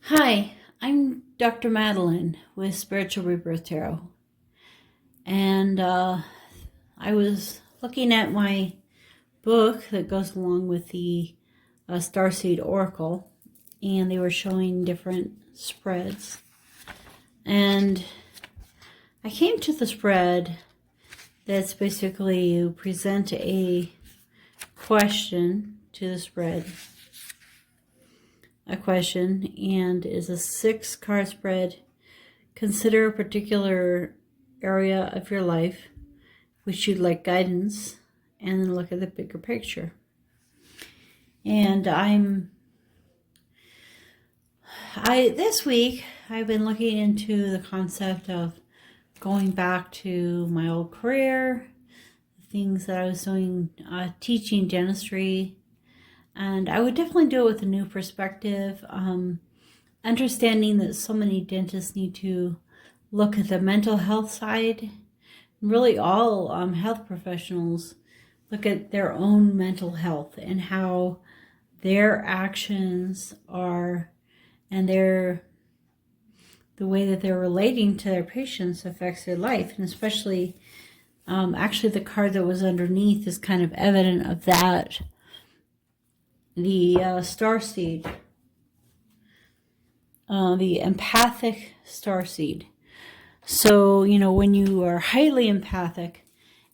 Hi, I'm Dr. Madelyn with Spiritual Rebirth Tarot. And I was looking at my book that goes along with the Starseed Oracle, and they were showing different spreads. And I came to the spread that's basically you present a question to the spread. A question, and is a 6-card spread. Consider a particular area of your life which you'd like guidance, and then look at the bigger picture. And this week I've been looking into the concept of going back to my old career, the things that I was doing, teaching dentistry, and I would definitely do it with a new perspective, understanding that so many dentists need to look at the mental health side. Really, all health professionals look at their own mental health and how their actions are, and the way that they're relating to their patients affects their life. And especially, actually the card that was underneath is kind of evident of that. The starseed, the empathic starseed. So, when you are highly empathic,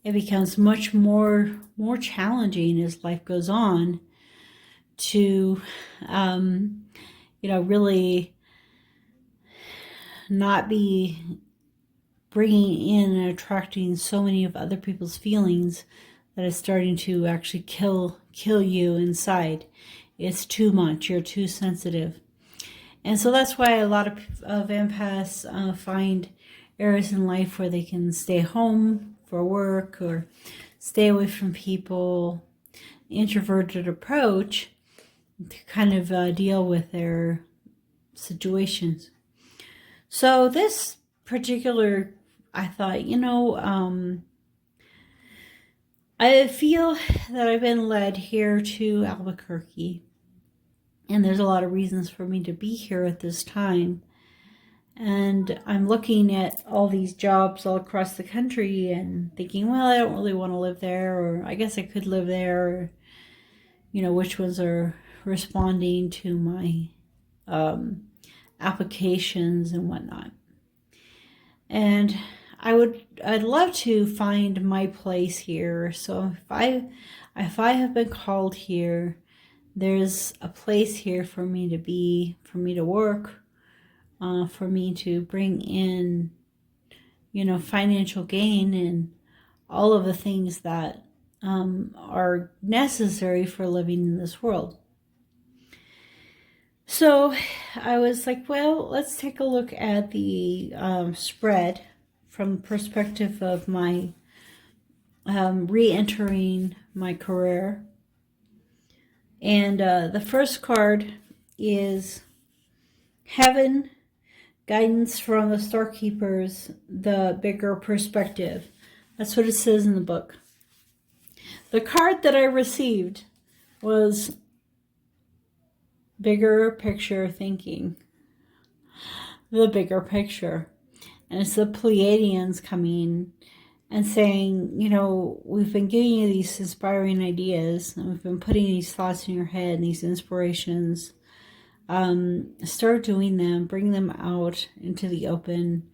it becomes much more challenging as life goes on to, really not be bringing in and attracting so many of other people's feelings that is starting to actually kill you inside. It's too much. You're too sensitive. And so that's why a lot of empaths find areas in life where they can stay home for work or stay away from people, introverted approach to kind of deal with their situations. So this particular, I thought, I feel that I've been led here to Albuquerque, and there's a lot of reasons for me to be here at this time. And I'm looking at all these jobs all across the country and thinking, well, I don't really want to live there, or I guess I could live there, or, which ones are responding to my applications and whatnot. And I'd love to find my place here. So if I have been called here, there's a place here for me to be, for me to work, for me to bring in, financial gain and all of the things that are necessary for living in this world. So I was like, well, let's take a look at the spread from the perspective of my re-entering my career. And the first card is Heaven, Guidance from the Star Keepers, the Bigger Perspective. That's what it says in the book. The card that I received was Bigger Picture Thinking. The bigger picture. And it's the Pleiadians coming and saying, we've been giving you these inspiring ideas, and we've been putting these thoughts in your head and these inspirations. Start doing them, bring them out into the open,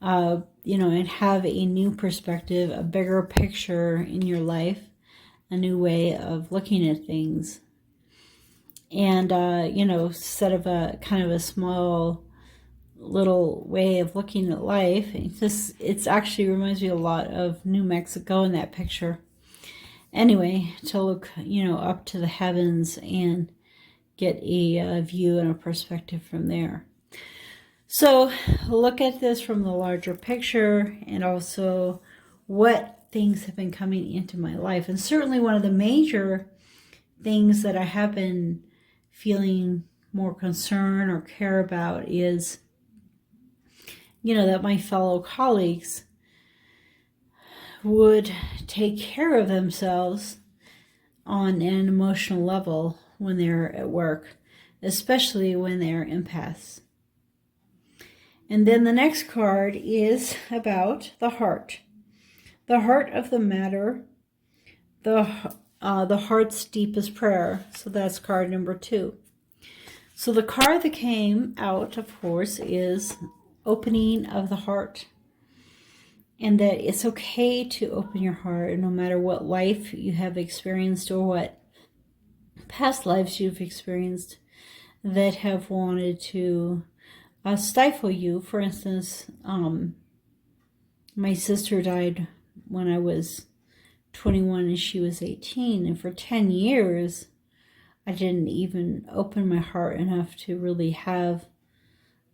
and have a new perspective, a bigger picture in your life, a new way of looking at things. And, instead of a kind of a small little way of looking at life, it's actually reminds me a lot of New Mexico in that picture. Anyway, to look, up to the heavens and get a view and a perspective from there. So look at this from the larger picture, and also what things have been coming into my life. And certainly one of the major things that I have been feeling more concern or care about is, that my fellow colleagues would take care of themselves on an emotional level when they're at work. especially when they're empaths. And then the next card is about the heart of the matter, the heart's deepest prayer. So that's card number 2. So the card that came out, of course, is opening of the heart. And that it's okay to open your heart no matter what life you have experienced or what past lives you've experienced that have wanted to stifle you. For instance, my sister died when I was 21 and she was 18. And for 10 years, I didn't even open my heart enough to really have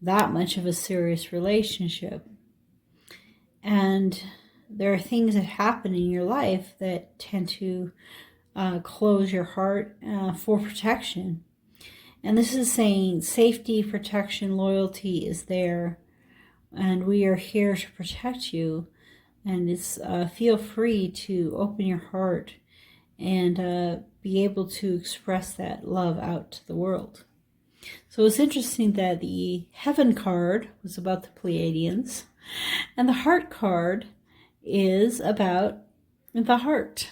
that much of a serious relationship. And there are things that happen in your life that tend to close your heart for protection. And this is saying safety, protection, loyalty is there. And we are here to protect you. And it's feel free to open your heart and be able to express that love out to the world. So it's interesting that the Heaven card was about the Pleiadians, and the Heart card is about the heart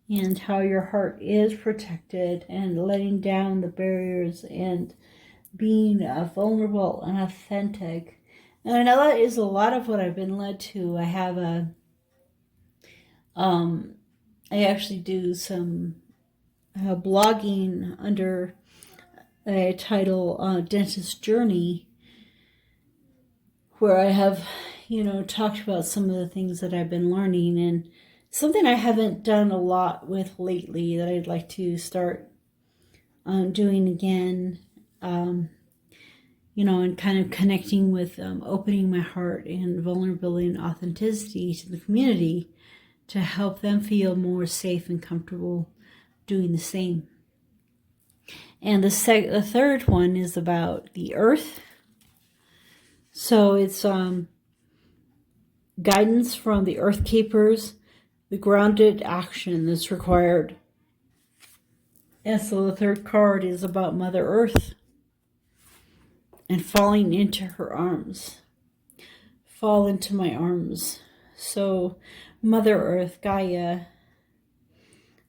and how your heart is protected and letting down the barriers and being vulnerable and authentic. And I know that is a lot of what I've been led to. I have I actually do some blogging under a title, Dentist Journey, where I have, talked about some of the things that I've been learning, and something I haven't done a lot with lately that I'd like to start doing again, and kind of connecting with opening my heart and vulnerability and authenticity to the community to help them feel more safe and comfortable doing the same. And the third one is about the earth. So it's guidance from the earth keepers, the grounded action that's required. And so the third card is about Mother Earth and falling into her arms. Fall into my arms. So Mother Earth, Gaia,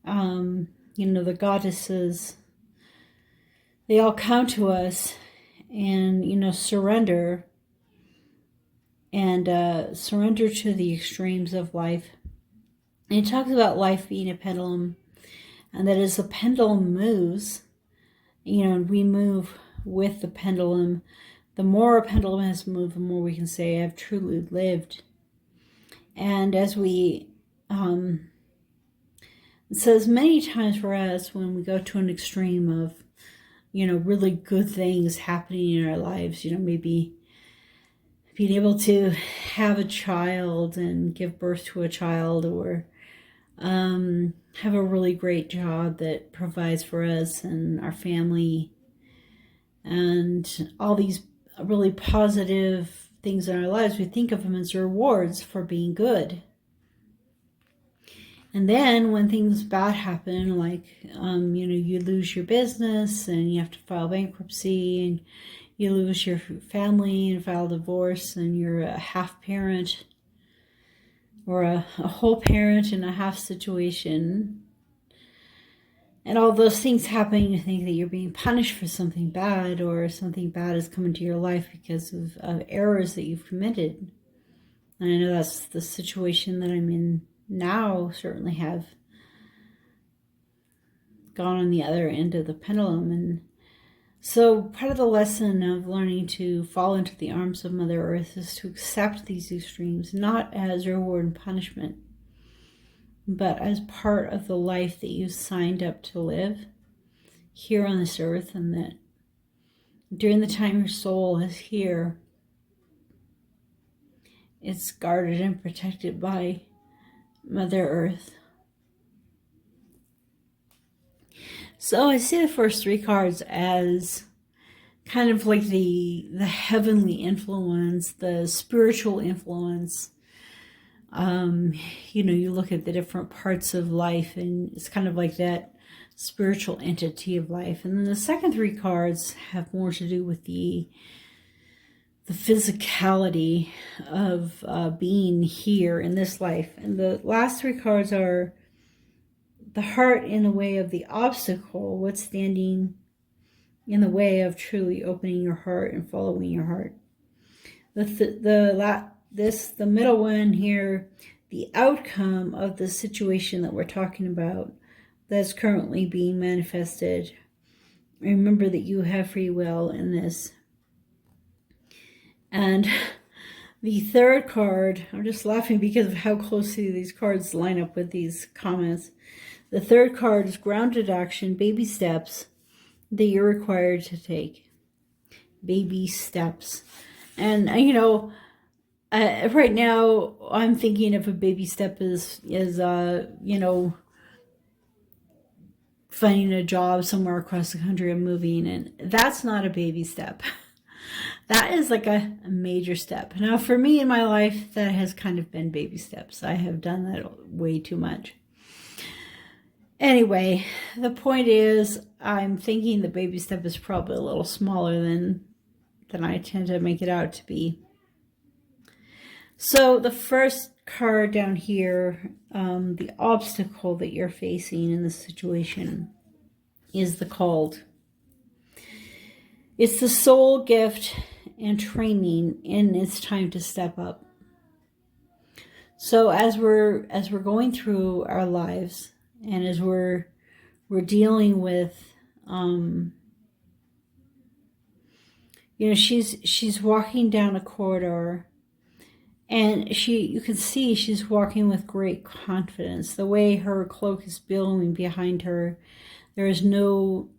the goddesses, they all come to us and, surrender and surrender to the extremes of life. And it talks about life being a pendulum, and that as the pendulum moves, we move with the pendulum. The more a pendulum has moved, the more we can say, I've truly lived. And as we, it says many times for us when we go to an extreme of, really good things happening in our lives, maybe being able to have a child and give birth to a child, or have a really great job that provides for us and our family, and all these really positive things in our lives, we think of them as rewards for being good. And then when things bad happen, like, you lose your business and you have to file bankruptcy, and you lose your family and file divorce, and you're a half parent or a whole parent in a half situation, and all those things happen, you think that you're being punished for something bad, or something bad has come into your life because of errors that you've committed. And I know that's the situation that I'm in now, certainly have gone on the other end of the pendulum. And so part of the lesson of learning to fall into the arms of Mother Earth is to accept these extremes, not as reward and punishment, but as part of the life that you signed up to live here on this earth, and that during the time your soul is here, it's guarded and protected by Mother Earth. So I see the first three cards as kind of like the heavenly influence, the spiritual influence. You look at the different parts of life, and it's kind of like that spiritual entity of life. And then the second three cards have more to do with the physicality of being here in this life. And the last three cards are the heart in the way of the obstacle, what's standing in the way of truly opening your heart and following your heart. The middle one here, the outcome of the situation that we're talking about that's currently being manifested. Remember that you have free will in this. And the third card, I'm just laughing because of how closely these cards line up with these comments. The third card is grounded action, baby steps that you're required to take. Baby steps. And, right now I'm thinking of a baby step is finding a job somewhere across the country and moving. And that's not a baby step. That is like a major step. Now, for me in my life, that has kind of been baby steps. I have done that way too much. Anyway, the point is, I'm thinking the baby step is probably a little smaller than I tend to make it out to be. So the first card down here, the obstacle that you're facing in this situation is the called. It's the soul gift and training, and it's time to step up. So as we're going through our lives, and as we're dealing with, she's walking down a corridor, and you can see she's walking with great confidence. The way her cloak is billowing behind her, there is no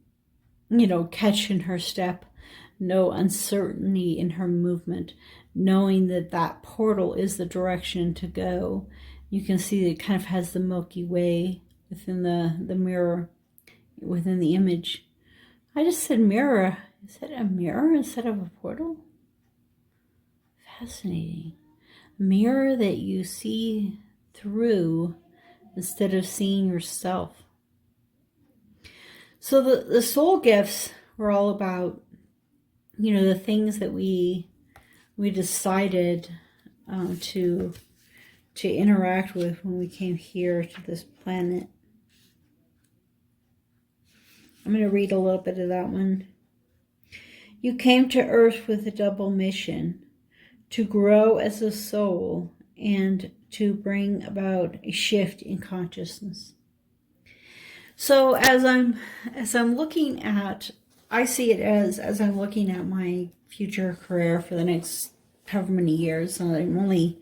catch in her step, no uncertainty in her movement, knowing that portal is the direction to go. You can see that it kind of has the Milky Way within the mirror, within the image. I just said mirror. Is it a mirror instead of a portal? Fascinating. A mirror that you see through instead of seeing yourself. So the soul gifts were all about, the things that we decided to interact with when we came here to this planet. I'm going to read a little bit of that one. You came to Earth with a double mission, to grow as a soul and to bring about a shift in consciousness. So as I'm looking at, I see it as I'm looking at my future career for the next however many years. So I'm only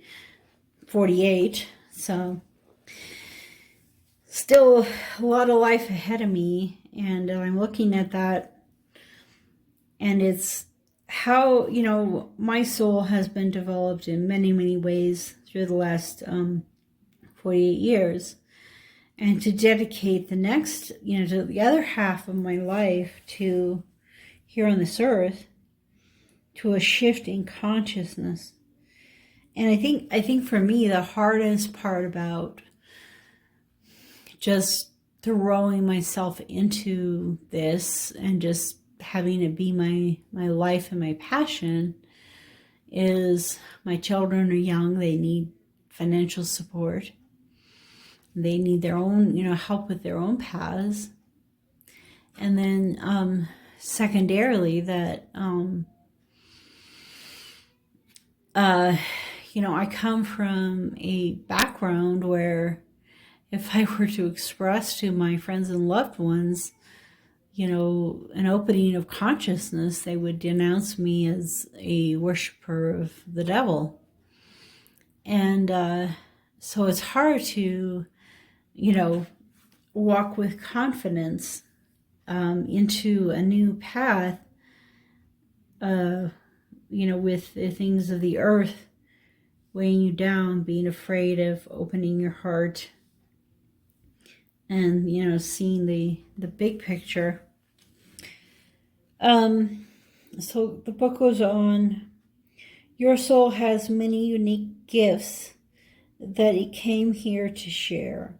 48, so still a lot of life ahead of me, and I'm looking at that, and it's how, my soul has been developed in many, many ways through the last 48 years. And to dedicate the next, to the other half of my life to here on this earth, to a shift in consciousness. And I think for me, the hardest part about just throwing myself into this and just having it be my life and my passion is my children are young. They need financial support. They need their own, help with their own paths. And then secondarily that, I come from a background where if I were to express to my friends and loved ones, an opening of consciousness, they would denounce me as a worshiper of the devil. And so it's hard to, walk with confidence into a new path, with the things of the earth weighing you down, being afraid of opening your heart and, seeing the big picture. So the book goes on. Your soul has many unique gifts that it came here to share.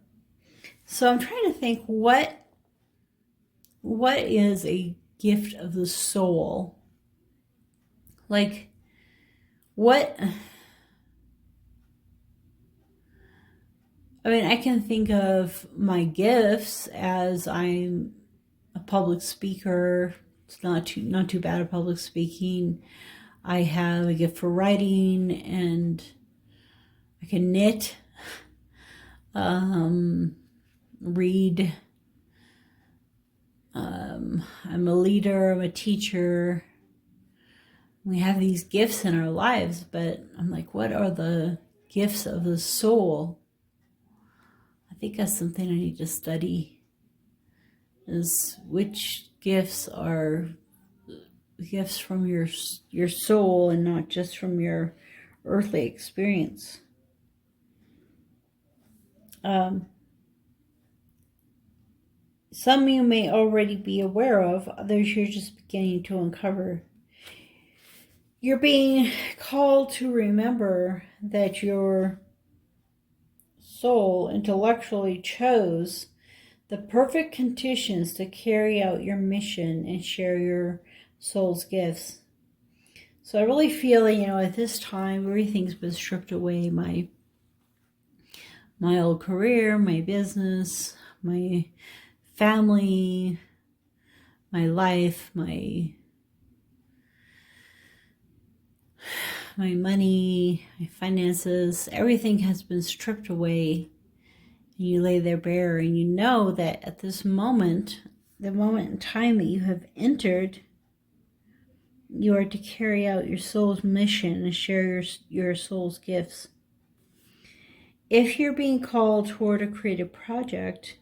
So I'm trying to think, what what is a gift of the soul? Like, what? I mean, I can think of my gifts as I'm a public speaker. It's not too bad at public speaking. I have a gift for writing, and I can knit, read. I'm a leader, I'm a teacher. We have these gifts in our lives, but I'm like, what are the gifts of the soul? I think that's something I need to study, is which gifts are gifts from your soul and not just from your earthly experience. Some you may already be aware of, others you're just beginning to uncover. You're being called to remember that your soul intellectually chose the perfect conditions to carry out your mission and share your soul's gifts. So I really feel that, at this time, everything's been stripped away. My old career, my business, my family, my life, my money, my finances, everything has been stripped away. And you lay there bare, and you know that at this moment, the moment in time that you have entered, you are to carry out your soul's mission and share your soul's gifts. If you're being called toward a creative project,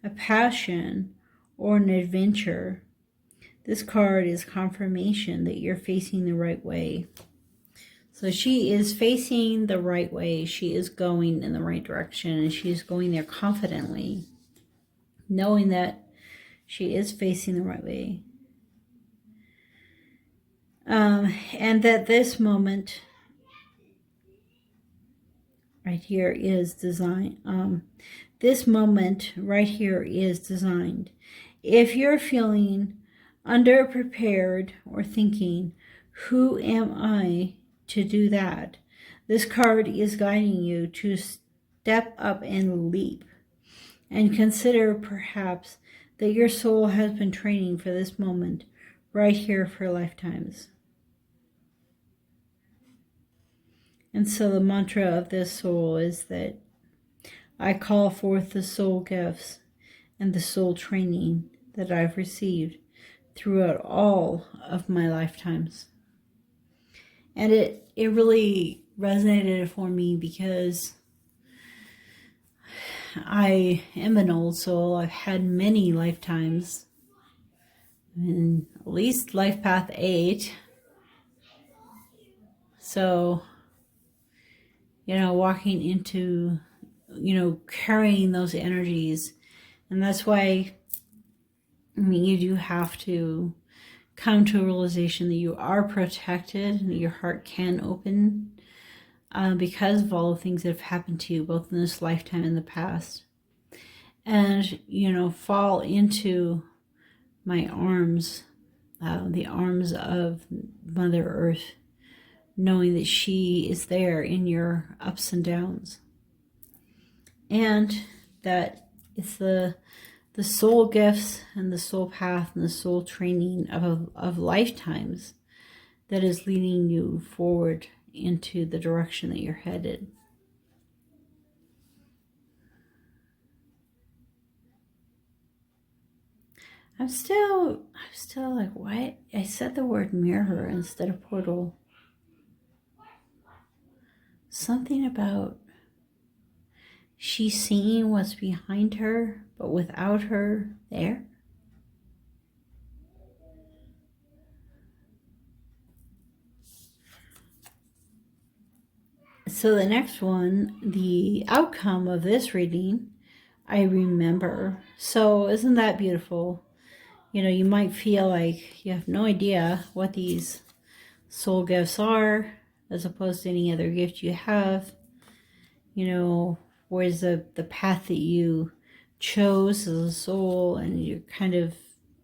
a passion, or an adventure, this card is confirmation that you're facing the right way. So she is facing the right way. She is going in the right direction, and she is going there confidently, knowing that she is facing the right way. And that this moment right here is designed. This moment right here is designed. If you're feeling underprepared or thinking, who am I to do that? This card is guiding you to step up and leap, and consider perhaps that your soul has been training for this moment right here for lifetimes. And so the mantra of this soul is that I call forth the soul gifts and the soul training that I've received throughout all of my lifetimes. And it really resonated for me because I am an old soul. I've had many lifetimes, and at least life path 8. So, walking into, carrying those energies. And that's why, you do have to come to a realization that you are protected and that your heart can open because of all the things that have happened to you, both in this lifetime and the past. And, fall into my arms, the arms of Mother Earth, knowing that she is there in your ups and downs. And that it's the soul gifts and the soul path and the soul training of lifetimes that is leading you forward into the direction that you're headed. I'm still like, why? I said the word mirror instead of portal. Something about she seeing what's behind her, but without her there. So the next one, the outcome of this reading, I remember. So isn't that beautiful? You might feel like you have no idea what these soul gifts are, as opposed to any other gift you have. Where's the path that you chose as a soul and you're kind of,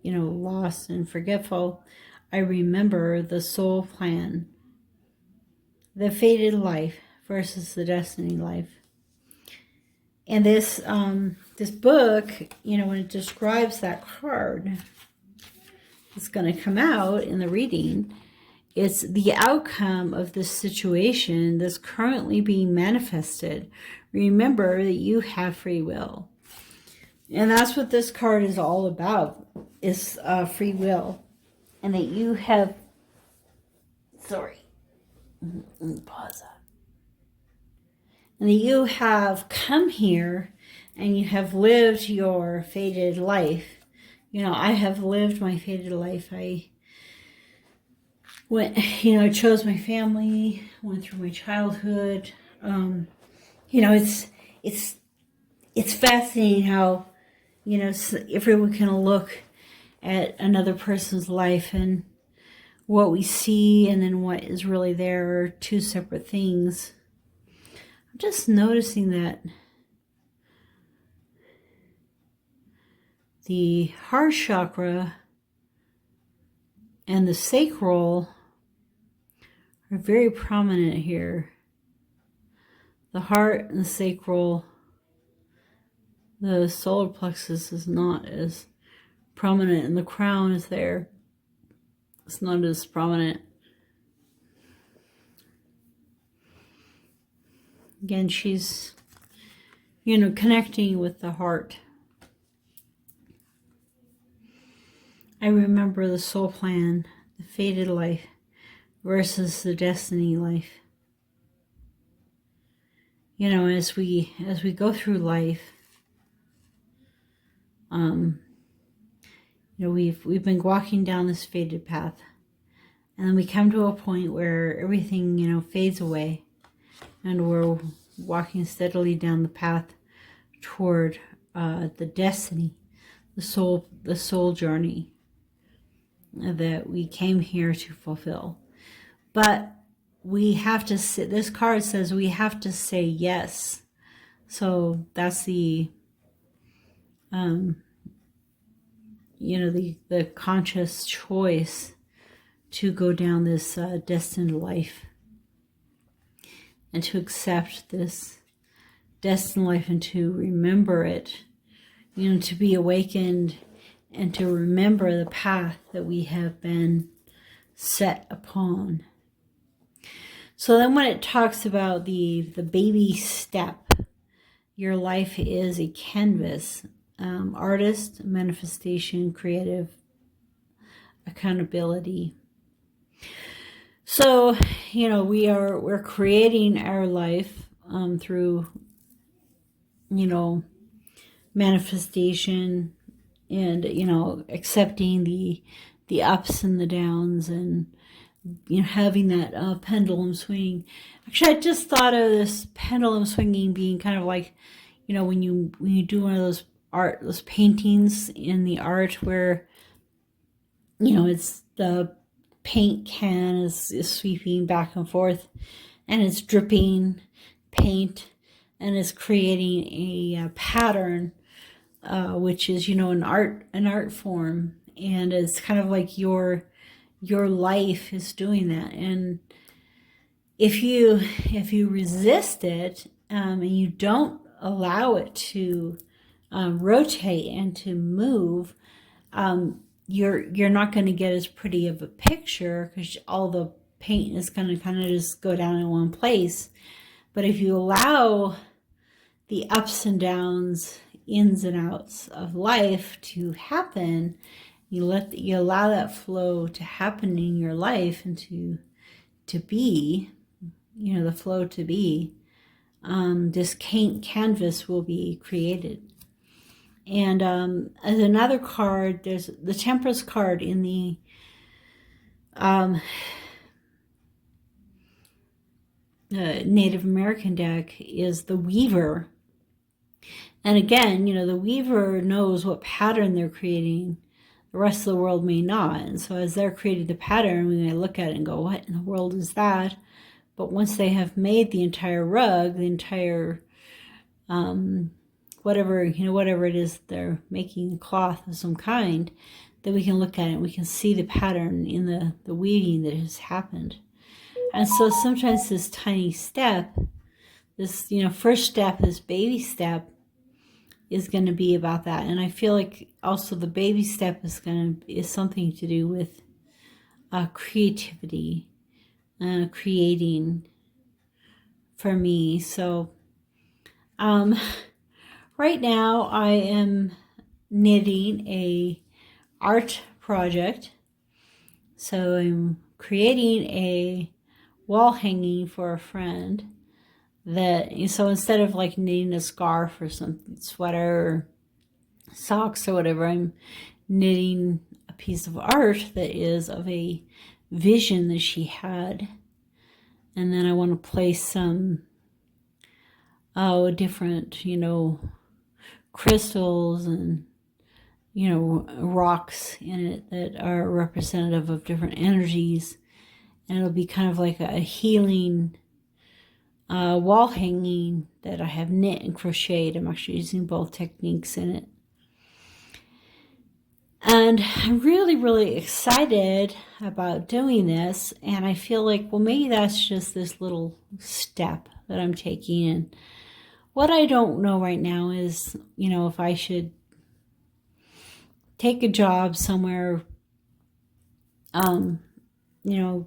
lost and forgetful, I remember the soul plan, the fated life versus the destiny life. And this book, when it describes that card that's going to come out in the reading, it's the outcome of this situation that's currently being manifested. Remember that you have free will. And that's what this card is all about, is free will. And that you have, let me pause that. And that you have come here and you have lived your fated life. I have lived my fated life. I went, I chose my family, went through my childhood. It's fascinating how, everyone can look at another person's life and what we see and then what is really there are two separate things. I'm just noticing that the heart chakra and the sacral are very prominent here. The heart and the sacral, the solar plexus is not as prominent, and the crown is there. It's not as prominent. Again, she's, connecting with the heart. I remember the soul plan, the fated life versus the destiny life. As we go through life, we've been walking down this fated path, and then we come to a point where everything, fades away, and we're walking steadily down the path toward the destiny, the soul journey that we came here to fulfill. But we have to sit. This card says we have to say yes. So that's the the conscious choice to go down this destined life and to accept this destined life and to remember it, to be awakened and to remember the path that we have been set upon. So then when it talks about the baby step, your life is a canvas. Artist, manifestation, creative, accountability. So, we're creating our life through, manifestation and, accepting the ups and the downs and, having that pendulum swing. Actually, I just thought of this pendulum swinging being kind of like, when you do one of those paintings in the art where, it's the paint can is sweeping back and forth and it's dripping paint and it's creating a pattern, which is, an art form. And it's kind of like your life is doing that. And if you resist it, and you don't allow it to rotate and to move, you're not going to get as pretty of a picture because all the paint is going to kind of just go down in one place. But if you allow the ups and downs, ins and outs of life to happen, you allow that flow to happen in your life and to be, the flow to be, this canvas will be created. And as another card, there's the Temperance card in the Native American deck is the Weaver. And again, the Weaver knows what pattern they're creating. The rest of the world may not. And so as they're creating the pattern, we may look at it and go, what in the world is that? But once they have made the entire rug, the entire whatever, whatever it is they're making, cloth of some kind, that we can look at it. We can see the pattern in the weaving that has happened. And so sometimes this tiny step, this, first step, this baby step, is going to be about that. And I feel like also the baby step is something to do with creativity, creating for me. So right now I am knitting a art project. So I'm creating a wall hanging for a friend. So instead of like knitting a scarf or some sweater or socks or whatever, I'm knitting a piece of art that is of a vision that she had. And then I want to place some different, crystals and, rocks in it that are representative of different energies. And it'll be kind of like a healing wall hanging that I have knit and crocheted. I'm actually using both techniques in it. And I'm really, really excited about doing this. And I feel like, well, maybe that's just this little step that I'm taking. And what I don't know right now is, if I should take a job somewhere,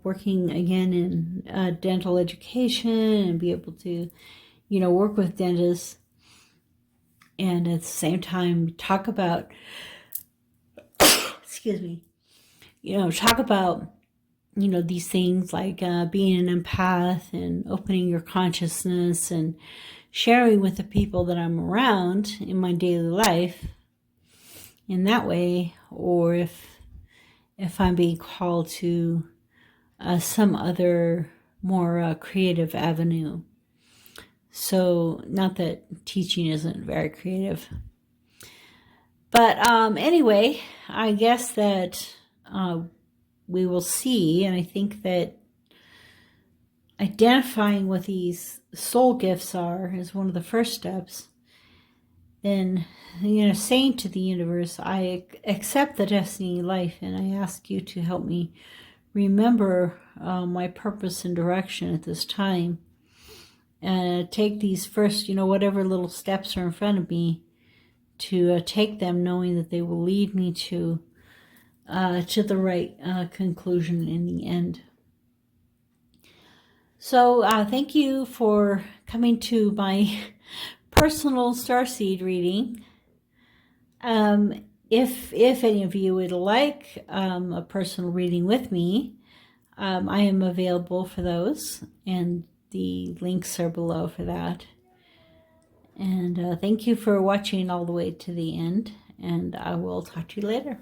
working again in dental education and be able to, work with dentists, and at the same time talk about, excuse me, talk about, these things like being an empath and opening your consciousness and sharing with the people that I'm around in my daily life in that way, or if I'm being called to some other more creative avenue. So not that teaching isn't very creative. But anyway, I guess that we will see. And I think that identifying what these soul gifts are is one of the first steps. Then, saying to the universe, I accept the destiny life, and I ask you to help me remember my purpose and direction at this time. And take these first, whatever little steps are in front of me, to take them knowing that they will lead me to the right conclusion in the end. So thank you for coming to my personal starseed reading. If any of you would like a personal reading with me, I am available for those, and the links are below for that. And thank you for watching all the way to the end, and I will talk to you later.